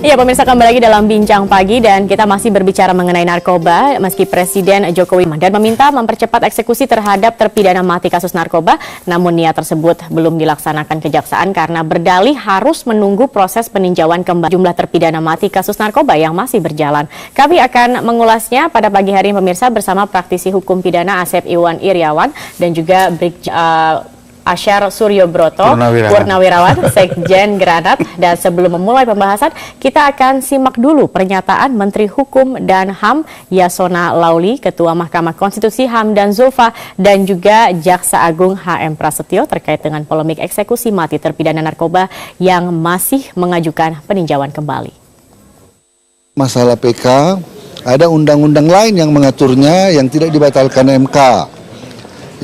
Iya, pemirsa, kembali lagi dalam Bincang Pagi dan kita masih berbicara mengenai narkoba. Meski Presiden Jokowi dan meminta mempercepat eksekusi terhadap terpidana mati kasus narkoba, namun niat tersebut belum dilaksanakan Kejaksaan karena berdalih harus menunggu proses peninjauan kembali jumlah terpidana mati kasus narkoba yang masih berjalan. Kami akan mengulasnya pada pagi hari ini, pemirsa, bersama praktisi hukum pidana Asep Iwan Iriawan dan juga Asyar Suryo Broto, Purnawirawan, Sekjen Granat. Dan sebelum memulai pembahasan, kita akan simak dulu pernyataan Menteri Hukum dan HAM Yasona Lauli, Ketua Mahkamah Konstitusi Hamdan Zulfa, dan juga Jaksa Agung HM Prasetyo terkait dengan polemik eksekusi mati terpidana narkoba yang masih mengajukan peninjauan kembali. Masalah PK, ada undang-undang lain yang mengaturnya yang tidak dibatalkan MK,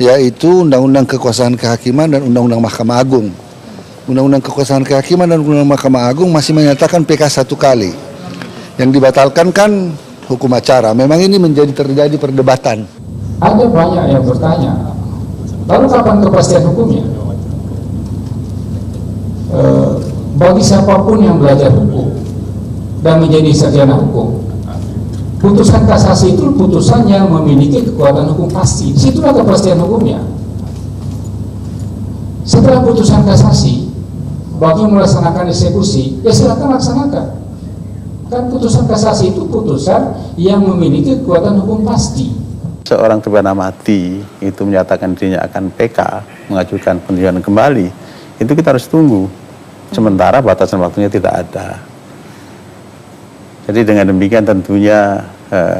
yaitu Undang-Undang Kekuasaan Kehakiman dan Undang-Undang Mahkamah Agung. Undang-Undang Kekuasaan Kehakiman dan Undang-Undang Mahkamah Agung masih menyatakan PK 1 kali. Yang dibatalkan kan hukum acara. Memang ini terjadi perdebatan. Ada banyak yang bertanya, lalu kapan kepastian hukumnya? Bagi siapapun yang belajar hukum dan menjadi sarjana hukum, putusan kasasi itu putusan yang memiliki kekuatan hukum pasti. Disitulah kepastian hukumnya. Setelah putusan kasasi, bagi melaksanakan eksekusi, ya silakan laksanakan. Kan putusan kasasi itu putusan yang memiliki kekuatan hukum pasti. Seorang terpidana mati itu menyatakan dirinya akan PK, mengajukan peninjauan kembali, itu kita harus tunggu. Sementara batasan waktunya tidak ada. Jadi dengan demikian tentunya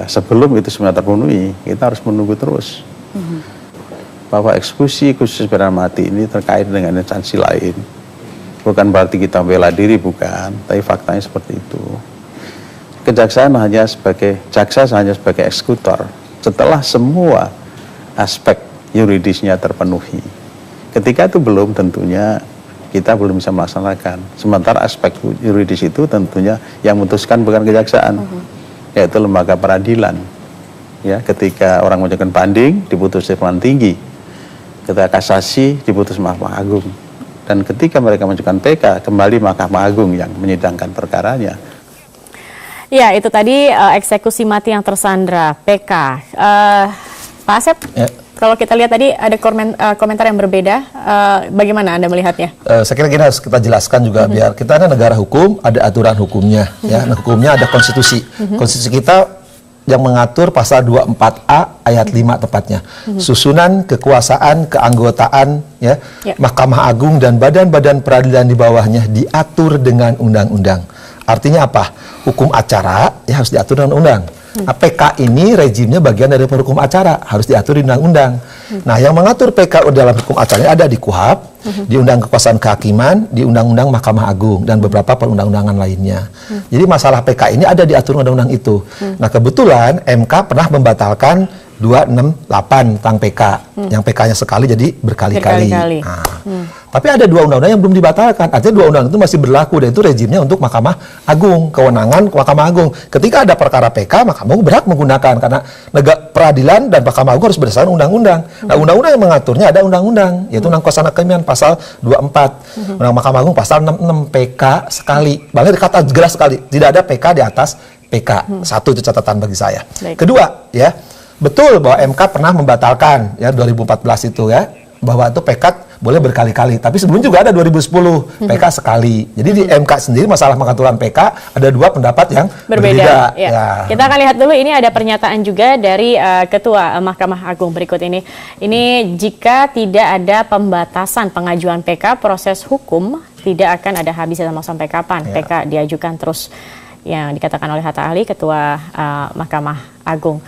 sebelum itu sebenarnya terpenuhi, kita harus menunggu terus. Bahwa eksekusi khusus pidana mati ini terkait dengan instansi lain. Bukan berarti kita bela diri, bukan. Tapi faktanya seperti itu. Kejaksaan jaksa hanya sebagai eksekutor setelah semua aspek yuridisnya terpenuhi. Ketika itu belum, tentunya kita belum bisa melaksanakan. Sementara aspek yuridis itu tentunya yang memutuskan bukan kejaksaan, yaitu lembaga peradilan. Ya, ketika orang mengajukan banding diputus di pengadilan tinggi, ketika kasasi diputus Mahkamah Agung, dan ketika mereka mengajukan PK kembali Mahkamah Agung yang menyidangkan perkaranya. Ya, itu tadi eksekusi mati yang tersandra PK. Pak Asep, ya. Kalau kita lihat tadi ada komentar yang berbeda, bagaimana Anda melihatnya? Saya kira kita harus jelaskan juga, biar kita ada negara hukum, ada aturan hukumnya, ya. Nah, hukumnya ada konstitusi. Konstitusi kita yang mengatur pasal 24A ayat 5 tepatnya. Susunan kekuasaan, keanggotaan, ya, Mahkamah Agung dan badan-badan peradilan di bawahnya diatur dengan undang-undang. Artinya apa? Hukum acara ya harus diatur dengan undang. PK ini rejimnya bagian dari hukum acara, harus diatur di undang-undang. Nah, yang mengatur PK dalam hukum acaranya ada di KUHP, di Undang Kekuasaan Kehakiman, di Undang-Undang Mahkamah Agung, dan beberapa perundang-undangan lainnya. Jadi masalah PK ini ada diatur undang-undang itu. Nah, kebetulan MK pernah membatalkan 268 tentang PK, yang PK-nya sekali jadi berkali-kali. Tapi ada 2 undang-undang yang belum dibatalkan. Artinya 2 undang-undang itu masih berlaku, dan itu rejimnya untuk Mahkamah Agung, kewenangan Mahkamah Agung. Ketika ada perkara PK, Mahkamah Agung berhak menggunakan, karena negara peradilan dan Mahkamah Agung harus berdasarkan undang-undang. Nah, undang-undang yang mengaturnya ada undang-undang, yaitu Undang Kekuasaan Kehakiman pasal 24, Undang Mahkamah Agung pasal 66, PK sekali. Bahkan dikata jelas sekali, tidak ada PK di atas PK. Satu, itu catatan bagi saya. Kedua, ya, betul bahwa MK pernah membatalkan ya 2014 itu ya, bahwa itu PK boleh berkali-kali. Tapi sebelum juga ada 2010 PK sekali. Jadi di MK sendiri masalah pengaturan PK ada 2 pendapat yang berbeda. Ya. Kita akan lihat dulu, ini ada pernyataan juga dari Ketua Mahkamah Agung berikut ini. Ini jika tidak ada pembatasan pengajuan PK, proses hukum tidak akan ada habisnya sampai kapan PK diajukan terus, yang dikatakan oleh Hatta Ali, Ketua Mahkamah Agung.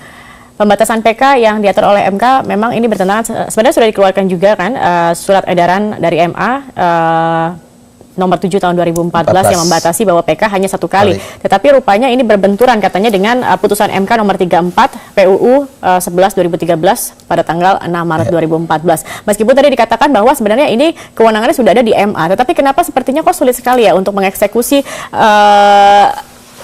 Pembatasan PK yang diatur oleh MK memang ini bertentangan, sebenarnya sudah dikeluarkan juga kan surat edaran dari MA nomor 7 tahun 2014 yang membatasi bahwa PK hanya 1 kali. Tetapi rupanya ini berbenturan katanya dengan putusan MK nomor 34 PUU 11 2013 pada tanggal 6 Maret 2014. Meskipun tadi dikatakan bahwa sebenarnya ini kewenangannya sudah ada di MA, tetapi kenapa sepertinya kok sulit sekali ya untuk mengeksekusi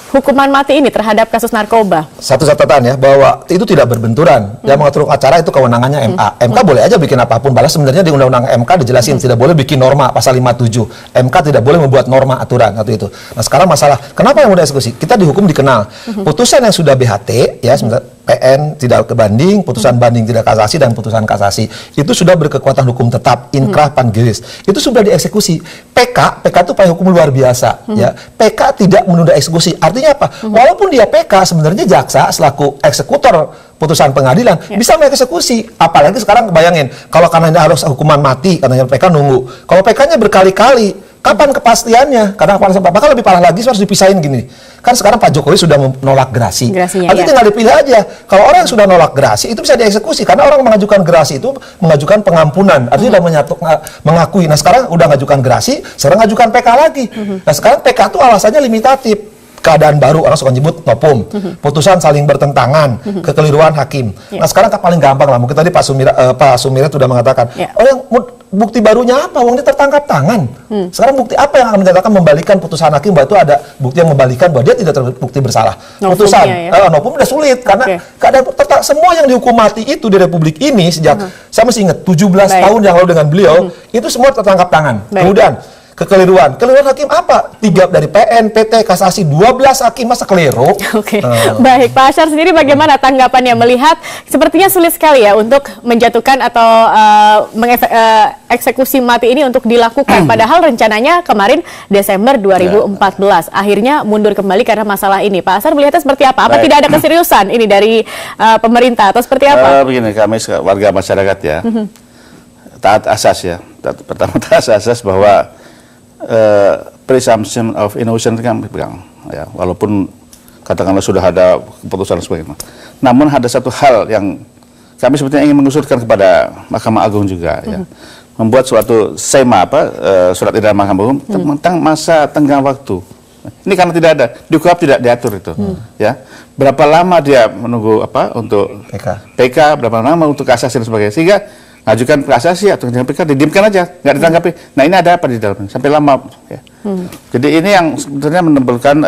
hukuman mati ini terhadap kasus narkoba? Satu catatan ya, bahwa itu tidak berbenturan. Yang mengatur acara itu kewenangannya MA. MK boleh aja bikin apapun, padahal sebenarnya di Undang-Undang MK dijelasin tidak boleh bikin norma pasal 57. MK tidak boleh membuat norma aturan atau itu. Nah, sekarang masalah kenapa yang mudah eksekusi? Kita dihukum dikenal. Putusan yang sudah BHT ya, PN tidak kebanding, putusan banding tidak kasasi, dan putusan kasasi itu sudah berkekuatan hukum tetap, inkrah pangeris. Itu sudah dieksekusi. PK itu payung hukum luar biasa ya. PK tidak menunda eksekusi. Artinya apa? Walaupun dia PK, sebenarnya jaksa selaku eksekutor putusan pengadilan bisa mengeksekusi. Apalagi sekarang bayangin, kalau karena harus hukuman mati, katanya PK nunggu. Kalau PK-nya berkali-kali, kapan kepastiannya? Karena bahkan lebih parah lagi, harus dipisahin gini. Kan sekarang Pak Jokowi sudah menolak gerasi. Artinya tinggal dipilih aja. Kalau orang yang sudah nolak gerasi itu bisa dieksekusi, karena orang mengajukan gerasi itu mengajukan pengampunan. Artinya sudah mengakui. Nah, sekarang udah mengajukan gerasi, sekarang mengajukan PK lagi. Nah, sekarang PK itu alasannya limitatif. Keadaan baru, orang suka nyebut nopum, putusan saling bertentangan, kekeliruan hakim. Nah, sekarang paling gampang lah, mungkin tadi Pak Sumirat sudah mengatakan, oh yang bukti barunya apa? Wong ini tertangkap tangan. Sekarang bukti apa yang akan menjadikan membalikan putusan hakim bahwa itu ada bukti yang membalikan bahwa dia tidak terbukti bersalah. Putusan nopum udah sulit karena keadaan semua yang dihukum mati itu di Republik ini sejak saya masih ingat 17 tahun yang lalu dengan beliau itu semua tertangkap tangan. Kemudian kekeliruan hakim apa? 3 dari PN, PT, kasasi, 12 hakim, masa keliru? Oke. Baik, Pak Asyar sendiri bagaimana tanggapannya melihat sepertinya sulit sekali ya untuk menjatuhkan atau eksekusi mati ini untuk dilakukan, padahal rencananya kemarin Desember 2014 akhirnya mundur kembali karena masalah ini. Pak Asyar melihatnya seperti apa? Apa tidak ada keseriusan ini dari pemerintah atau seperti apa? Begini, kami warga masyarakat ya, taat asas ya. Pertama taat asas bahwa presumption of innocence kan dipegang ya, walaupun katakanlah sudah ada keputusan sebagainya. Namun ada satu hal yang kami sebetulnya ingin mengusulkan kepada Mahkamah Agung juga ya, membuat suatu SEMA surat edaran Mahkamah Agung tentang masa tenggang waktu. Ini karena tidak ada di KUHP, tidak diatur itu ya. Berapa lama dia menunggu untuk PK, berapa lama untuk kasasi dan sebagainya, sehingga ajukan kasasi atau PK didiamkan aja, nggak ditanggapi. Nah, ini ada apa di dalamnya sampai lama ya. Jadi ini yang sebetulnya menimbulkan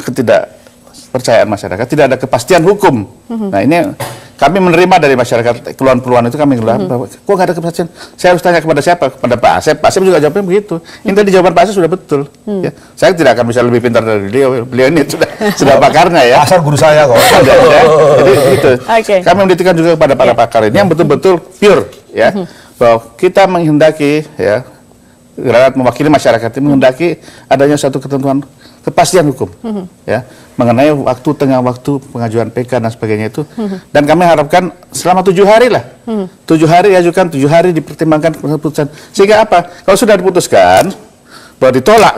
ketidakpercayaan masyarakat, tidak ada kepastian hukum. Nah, ini kami menerima dari masyarakat keluhan-keluhan itu, kami bilang bahwa kok nggak ada kepastian. Saya harus tanya kepada siapa? Kepada Pak Asep. Pak Asep juga jawabnya begitu. Ini tadi jawaban Pak Asep sudah betul. Ya. Saya tidak akan bisa lebih pintar dari beliau. Beliau ini sudah pakarnya ya. Asal guru saya kok. Jadi gitu. Kami mendidikan juga kepada para pakar ini yang betul-betul pure ya, bahwa kita menghendaki ya, Granat mewakili masyarakat ini menghendaki adanya satu ketentuan kepastian hukum ya, mengenai waktu, tengah waktu pengajuan PK dan sebagainya itu. Dan kami harapkan selama 7 hari lah, 7 hari ajukan, 7 hari dipertimbangkan keputusan, sehingga apa, kalau sudah diputuskan bahwa ditolak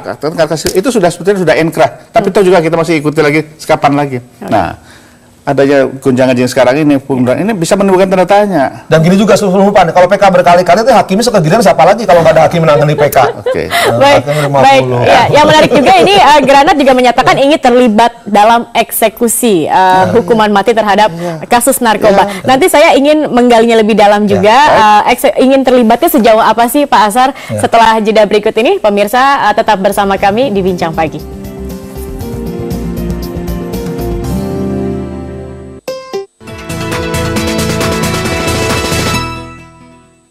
itu sudah sebetulnya sudah inkrah, tapi toh juga kita masih ikuti lagi sekapan lagi. Nah, adanya gunjangan yang sekarang ini bisa menimbulkan tanda tanya. Dan gini juga lupa nih, kalau PK berkali-kali itu hakimnya suka giliran siapa lagi kalau nggak ada hakim menangani PK. Baik. Ya, yang menarik juga ini Granat juga menyatakan ingin terlibat dalam eksekusi hukuman mati terhadap kasus narkoba. Nanti saya ingin menggalinya lebih dalam juga, ingin terlibatnya sejauh apa sih Pak Asyar? Setelah jeda berikut ini, pemirsa tetap bersama kami di Bincang Pagi.